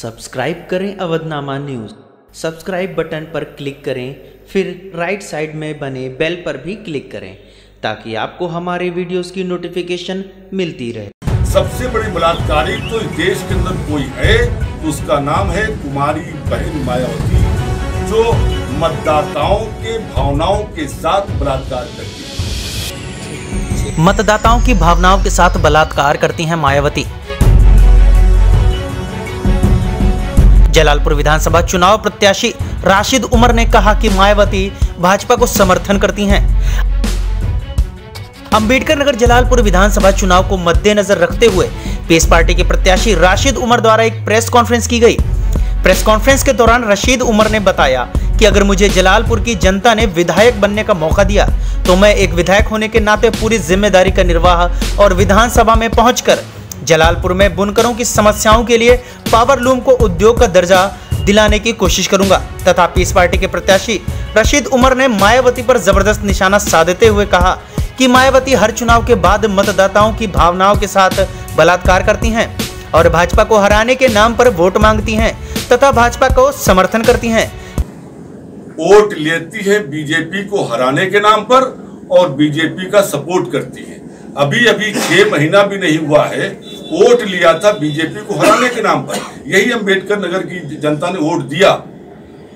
Subscribe करें Avadhnama news. Subscribe button पर click करें, फिर राइट साइड में बने बेल पर भी क्लिक करें ताकि आपको हमारे वीडियोस की नोटिफिकेशन मिलती रहे। सबसे बड़ी बलात्कारी तो इस देश के अंदर कोई है तो उसका नाम है कुमारी बहन मायावती, जो मतदाताओं के भावनाओं के साथ बलात्कार करती है। मतदाताओं की भावनाओं के साथ बलात्कार करती हैं मायावती। जलालपुर विधानसभा चुनाव प्रत्याशी राशिद उमर ने कहा कि मायावती भाजपा को समर्थन करती हैं। अंबेडकर नगर जलालपुर विधानसभा चुनाव को मद्देनजर रखते हुए पीस पार्टी के प्रत्याशी राशिद उमर द्वारा एक प्रेस कॉन्फ्रेंस की गई। प्रेस कॉन्फ्रेंस के दौरान राशिद उमर ने बताया कि अगर मुझे जलालपुर की जनता ने विधायक बनने का मौका दिया तो मैं एक विधायक होने के नाते पूरी जिम्मेदारी का निर्वाह और विधानसभा में पहुंचकर जलालपुर में बुनकरों की समस्याओं के लिए पावर लूम को उद्योग का दर्जा दिलाने की कोशिश करूंगा। तथा पीस पार्टी के प्रत्याशी राशिद उमर ने मायावती पर जबरदस्त निशाना साधते हुए कहा कि मायावती हर चुनाव के बाद मतदाताओं की भावनाओं के साथ बलात्कार करती हैं और भाजपा को हराने के नाम पर वोट मांगती हैं तथा भाजपा को समर्थन करती हैं। वोट लेती है बीजेपी को हराने के नाम पर और बीजेपी का सपोर्ट करती है। अभी 6 महीना भी नहीं हुआ है, वोट लिया था बीजेपी को हराने के नाम पर। यही अंबेडकर नगर की जनता ने वोट दिया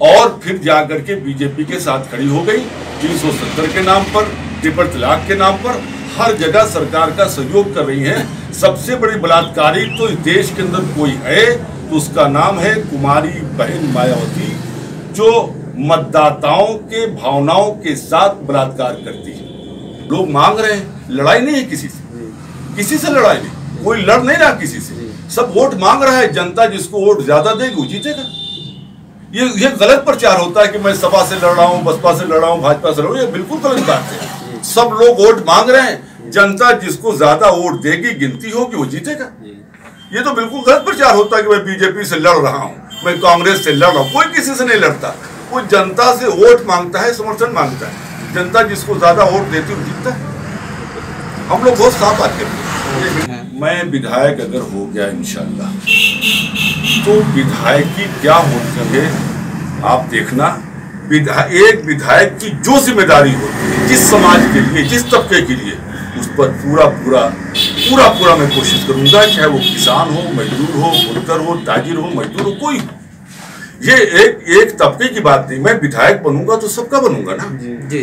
और फिर जाकर के बीजेपी के साथ खड़ी हो गई। 370 के नाम पर, ट्रिपल तलाक के नाम पर हर जगह सरकार का सहयोग कर रही है। सबसे बड़ी बलात्कारी तो इस देश के अंदर कोई है तो उसका नाम है कुमारी बहन मायावती, जो मतदाताओं के भावनाओं के साथ बलात्कार करती है। लोग मांग रहे हैं, लड़ाई नहीं है किसी से लड़ाई नहीं, कोई लड़ नहीं रहा किसी से, सब वोट मांग रहा है। जनता जिसको वोट ज्यादा देगी वो जीतेगा। ये गलत प्रचार होता है कि मैं सपा से लड़ रहा हूँ, बसपा से लड़ रहा हूँ, भाजपा से लड़ रहा हूँ, ये बिल्कुल गलत बात है। सब लोग वोट मांग रहे हैं, जनता जिसको ज्यादा वोट देगी, गिनती होगी, वो जीतेगा। ये तो बिल्कुल गलत प्रचार होता है कि मैं बीजेपी से लड़ रहा हूँ, मैं कांग्रेस से लड़ रहा हूँ। कोई किसी से नहीं लड़ता, वो जनता से वोट मांगता है, समर्थन मांगता है। जनता जिसको ज्यादा वोट देती है वो जीतता है। हम लोग बहुत साफ बात करते हैं। मैं विधायक अगर हो गया इंशाल्लाह, तो विधायकी क्या होती है आप देखना। एक विधायक की जो जिम्मेदारी होती है जिस समाज के लिए, जिस तबके के लिए, उस पर पूरा मैं कोशिश करूंगा, चाहे वो किसान हो, मजदूर हो, बुनकर हो, ताजिर हो, मजदूर हो, कोई। ये एक तबके की बात नहीं। मैं विधायक बनूंगा तो सबका बनूंगा ना।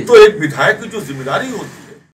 तो एक विधायक की जो जिम्मेदारी होती है